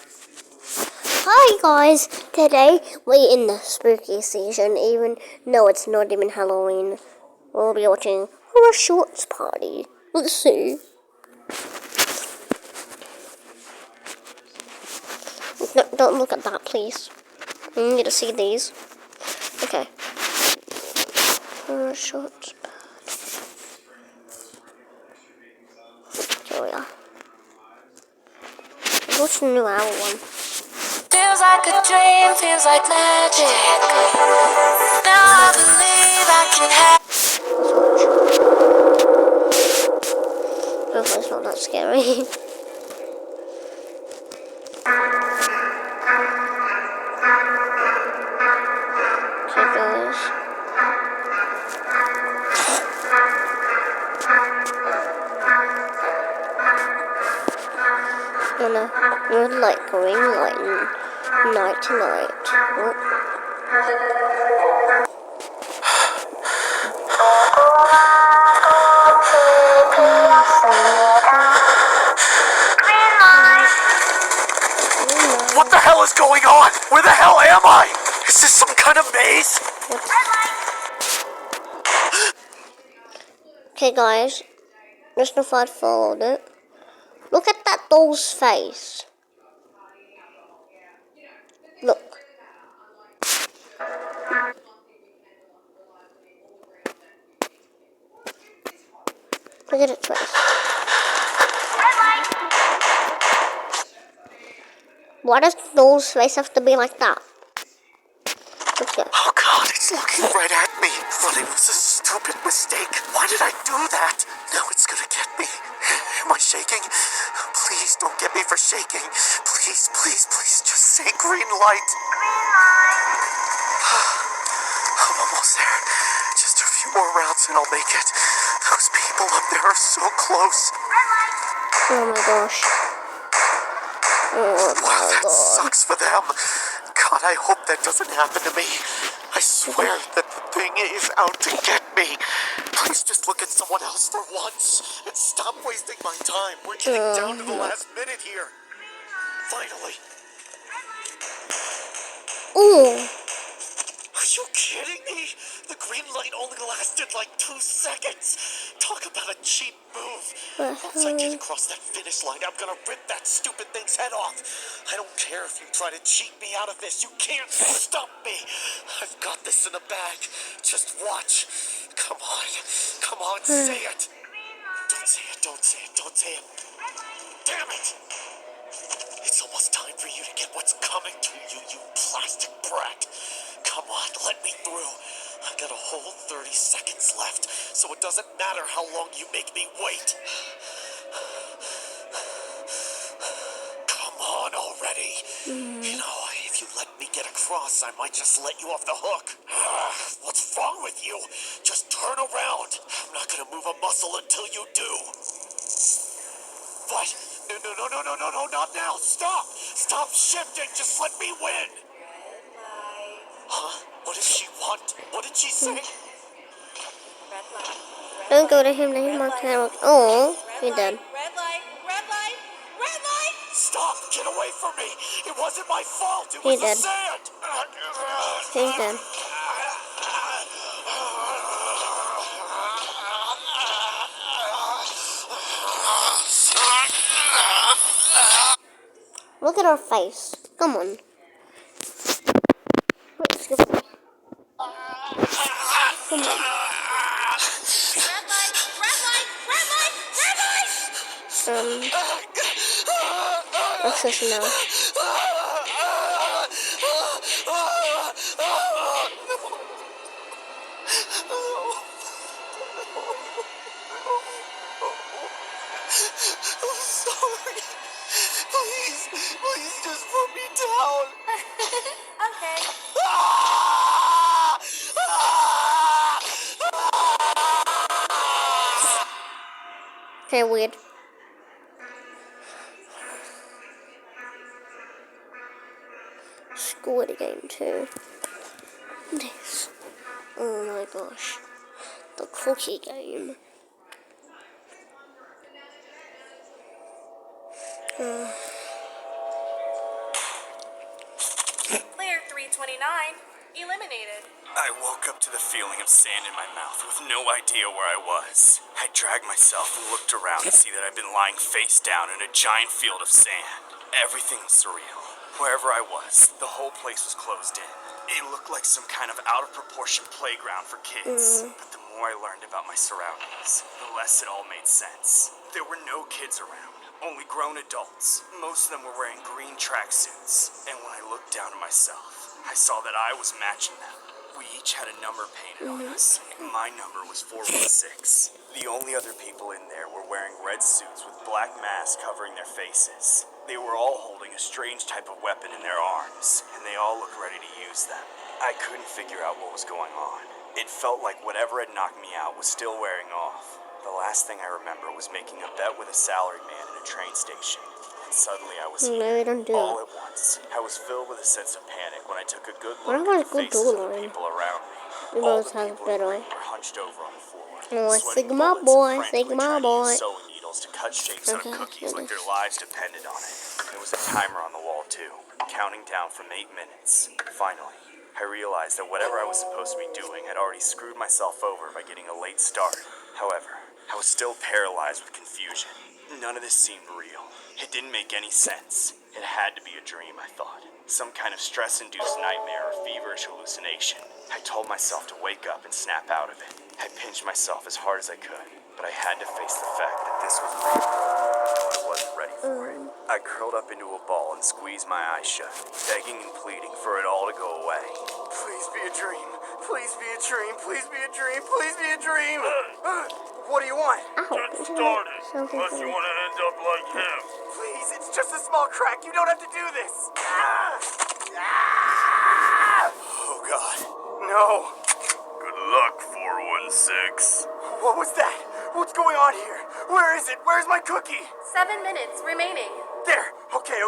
Hi guys, today we're in the spooky season, even though it's not even Halloween. We'll be watching Horror Shorts Party. Let's see. No, don't look at that, please. I need to see these. Okay. Horror Shorts Party. Here we are. What's the new hour one? Feels like a dream, feels like magic. Now I believe I can have. Hopefully it's not that scary. Okay guys. No, no. You're like green lighting night to night. Oh. What the hell is going on? Where the hell am I? Is this some kind of maze? Okay guys, just if I'd followed it. Look at that doll's face. Look. Look at its face. Why does the doll's face have to be like that? Let's go. Oh god, it's looking right at me. But it was a stupid mistake. Why did I do that? Now it's gonna get me. Am I shaking? Please don't get me for shaking. Please, please, please just say green light. I'm almost there. Just a few more rounds and I'll make it. Those people up there are so close. Oh my gosh. Oh Wow, my that god. sucks for them. God, I hope that doesn't happen to me. I swear that the thing is out to get me. Please just look at someone else for once and stop wasting my time. We're getting down to the last minute here. Finally. Ooh. Are you kidding me? The green light only lasted like 2 seconds. Talk about a cheap move. Once I get across that finish line, I'm gonna rip that stupid thing's head off. I don't care if you try to cheat me out of this. You can't stop me. I've got this in the bag. Just watch. Come on. Come on, say it. Don't say it, don't say it, don't say it. Damn it. It's almost time for you to get what's coming to you, you plastic brat. Come on, let me through. I got a whole 30 seconds left, so it doesn't matter how long you make me wait. Come on already. You know, if you let me get across, I might just let you off the hook. What's wrong with you? Just turn around. I'm not gonna move a muscle until you do. What? No, not now. Stop. Stop shifting. Just let me win. Huh? What did she want? What did she say? Don't go to him, let him on camera. Oh, he did. Red light, red light, red light. Stop. Get away from me. It wasn't my fault. It He was the did. sand. He's dead. Look at her face. Come on. Wait, skip it. Come on. Red light, red light, red light, red light. Access now. I'm sorry. Please just put me down. Okay. Okay, weird. Squid Game 2. This. Oh my gosh. The cookie game. 29. Eliminated. I woke up to the feeling of sand in my mouth with no idea where I was. I dragged myself and looked around to see that I'd been lying face down in a giant field of sand. Everything was surreal. Wherever I was, the whole place was closed in. It looked like some kind of out-of-proportion playground for kids. But the more I learned about my surroundings, the less it all made sense. There were no kids around, only grown adults. Most of them were wearing green tracksuits. And when I looked down at myself, I saw that I was matching them. We each had a number painted on us. My number was 416. The only other people in there were wearing red suits with black masks covering their faces. They were all holding a strange type of weapon in their arms, and they all looked ready to use them. I couldn't figure out what was going on. It felt like whatever had knocked me out was still wearing off. The last thing I remember was making a bet with a salaried man in a train station. And suddenly I was No, here, we don't do all it. at once. I was filled with a sense of panic when I took a good Why look do I at the go faces of the Dolan? people around me. We All both the have people in better. green were hunched over on the floor. Oh, sweating Sigma bullets and boy, frantically Sigma trying to use boy. sewing needles to cut shapes out of Okay, cookies like their finish. lives depended on it. There was a timer on the wall too, counting down from 8 minutes. Finally, I realized that whatever I was supposed to be doing had already screwed myself over by getting a late start. However, I was still paralyzed with confusion. None of this seemed real. It didn't make any sense. It had to be a dream, I thought. Some kind of stress-induced nightmare or feverish hallucination. I told myself to wake up and snap out of it. I pinched myself as hard as I could, but I had to face the fact that this was real, though I wasn't ready for it. I curled up into a ball and squeezed my eyes shut, begging and pleading for it all to go away. Please be a dream. Please be a dream. Please be a dream. Please be a dream. What do you want? Ow. Started. Something Unless you want to end up like him. Please, it's just a small crack. You don't have to do this. Oh, God. No. Good luck, 416. What was that? What's going on here? Where is it? Where's my cookie? 7 minutes remaining. There. Okay.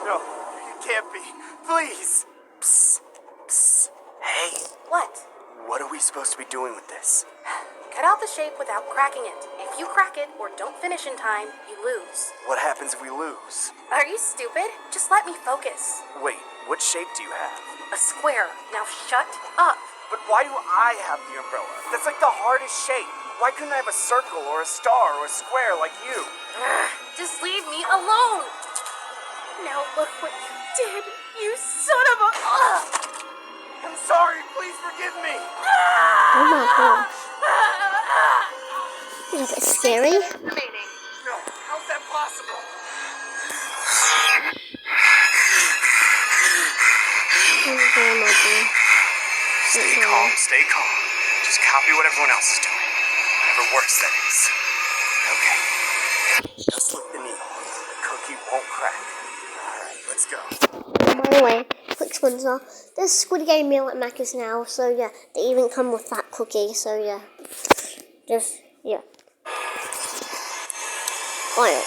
No, you can't be. Please. Psst. Psst. Hey, What? what are we supposed to be doing with this? Cut out the shape without cracking it. If you crack it or don't finish in time, you lose. What happens if we lose? Are you stupid? Just let me focus. Wait, what shape do you have? A square. Now shut up. But why do I have the umbrella? That's like the hardest shape. Why couldn't I have a circle or a star or a square like you? Just leave me alone. Now look what you did. You son of a... I'm sorry, please forgive me. Oh my gosh. Is that scary? Remaining. No, how's that possible? Stay calm. Just copy what everyone else is doing. Whatever works, that is. Okay. Just like the needle. The cookie won't crack. Alright, let's go. By the way, quick sponsor. There's Squid Game meal at Macca's now, so yeah, they even come with that cookie, so yeah. Yeah. Oil.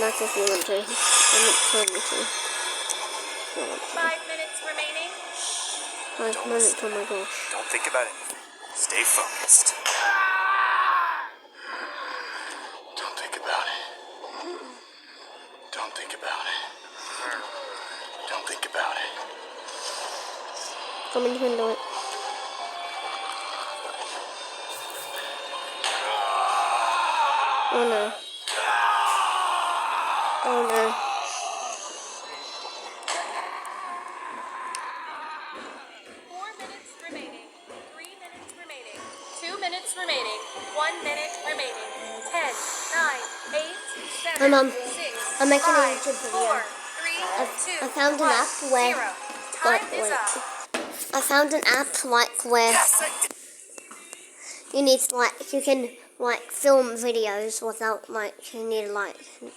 That's if you want to. I'm not trying to. 5 minutes remaining. 5 minutes, oh my gosh. Don't think about anything. Stay focused. Don't think about it. Don't think about it. Don't think about it. Come in, you can do it. Oh no. Oh no. 4 minutes remaining. 3 minutes remaining. 2 minutes remaining. 1 minute remaining. 10, 9, 8, 7, Hey, Mum. 6, I'm making a 5, YouTube video. 4, 3, 2, I found an 1, app where- 0. Time is wait. up. I found an app where Yes, I did. you need you can film videos without you need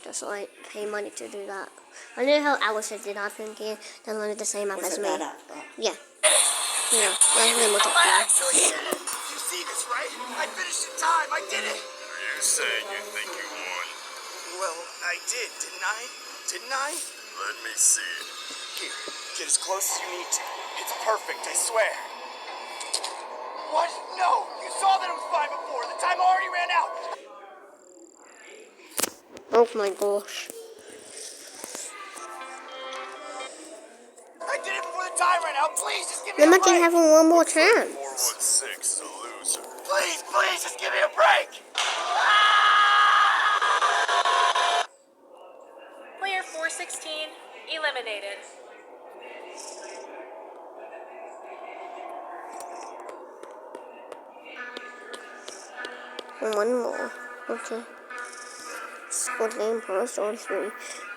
just pay money to do that. I know how Alice did. I think he downloaded the same app as me. Yeah. Yeah. That's really much I actually did it. You see this, right? I finished in time. I did it. You said you think you won. Well, I did, didn't I? Didn't I? Let me see. Here, get as close as you need to. It's perfect, I swear. What? No! You saw that it was 5 before. The time already ran out. Oh my gosh. give me a Imagine break. having one more chance. 416 is a loser. Please, please, just give me a break. Player 416 eliminated. One more. Okay. Squid Game first or 3.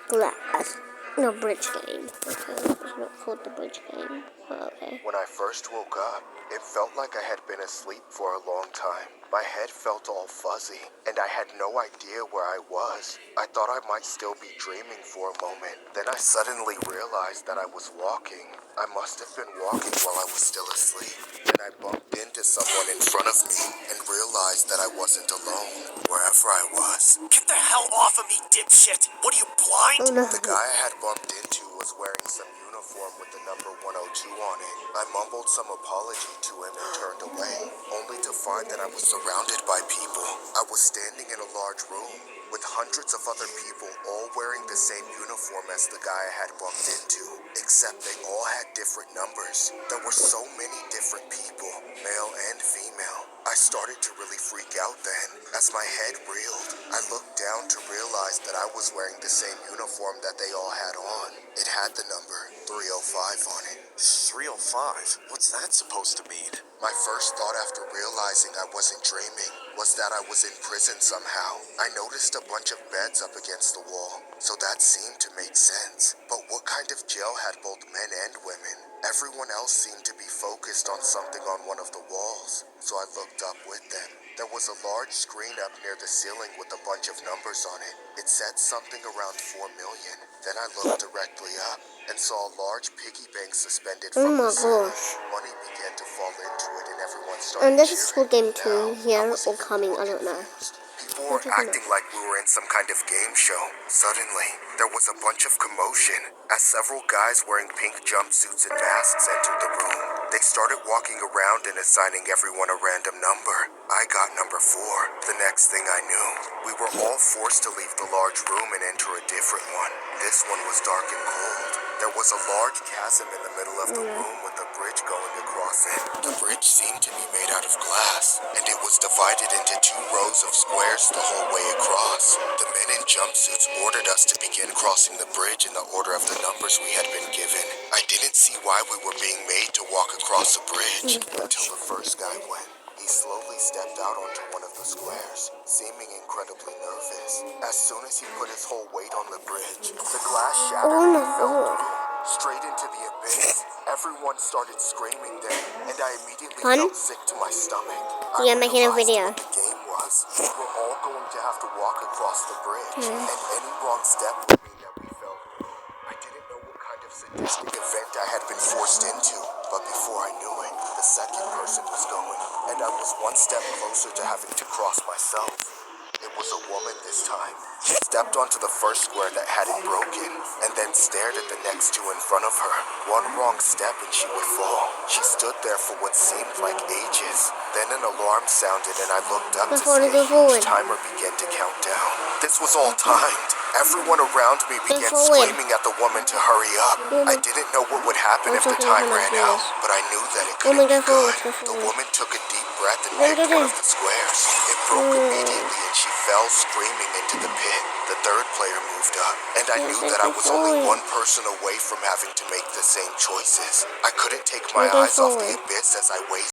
Glass. No, Bridge Game. Okay, it's not called the Bridge Game. Oh, okay. When I first woke up, it felt like I had been asleep for a long time. My head felt all fuzzy, and I had no idea where I was. I thought I might still be dreaming for a moment. Then I suddenly realized that I was walking. I must have been walking while I was still asleep. And I bumped into someone in front of me and realized that I wasn't alone, wherever I was. Get the hell off of me, dipshit. What are you, blind? Oh no. The guy I had bumped into was wearing some uniform with the number 102 on it. I mumbled some apology to him and turned away, only to find that I was surrounded by people. I was standing in a large room with hundreds of other people all wearing the same uniform as the guy I had bumped into, except they all had different numbers. There were so many different people, male and female. I started to really freak out then. As my head reeled, I looked down to realize that I was wearing the same uniform that they all had on. It had the number 305 on it. 305? What's that supposed to mean? My first thought after realizing I wasn't dreaming was that I was in prison somehow. I noticed a bunch of beds up against the wall, so that seemed to make sense. But what kind of jail had both men and women? Everyone else seemed to be focused on something on one of the walls, so I looked up with them. There was a large screen up near the ceiling with a bunch of numbers on it. It said something around 4 million. Then I looked directly up and saw a large piggy bank suspended Oh from my the ceiling. gosh. Money began to fall into it and everyone started And this is cheering. Squid Game 2 Now, I here was or even coming, I more don't know. confused. People were acting like we were in some kind of game show. Suddenly, there was a bunch of commotion as several guys wearing pink jumpsuits and masks entered the room. They started walking around and assigning everyone a random number. I got number 4. The next thing I knew, we were all forced to leave the large room and enter a different one. This one was dark and cold. There was a large chasm in the middle of the room with a bridge going across it. The bridge seemed to be made out of glass, and it was divided into 2 rows of squares the whole way across. The men in jumpsuits ordered us to begin crossing the bridge in the order of the numbers we had been given. I didn't see why we were being made to walk across the bridge until the first guy went. He slowly stepped out onto one of the squares, seeming incredibly nervous. As soon as he put his whole weight on the bridge, the glass shattered Oh my and fell god. through, straight into the abyss. Everyone started screaming then, and I immediately Fun? felt sick to my stomach. Yeah, making a realized video. what the game was. We were all going to have to walk across the bridge, Hmm. and any wrong step would mean that we fell through. I didn't know what kind of sadistic event I had been forced into, but before I knew it, the second person was going, and I was one step closer to having to cross myself. It was a woman this time. She stepped onto the first square that hadn't broken, and then stared at the next 2 in front of her. One wrong step and she would fall. She stood there for what seemed like ages. Then an alarm sounded and I looked up to Before see they go a forward. huge timer begin to count down. This was all timed. Everyone around me began forward. screaming at the woman to hurry up. I didn't know what would happen if the time ran out, but I knew that it couldn't be good. The woman took a deep breath and picked one of the squares. It broke immediately and she fell screaming into the pit. The third player moved up, and I knew that I was only one person away from having to make the same choices. I couldn't take my eyes off the abyss as I waved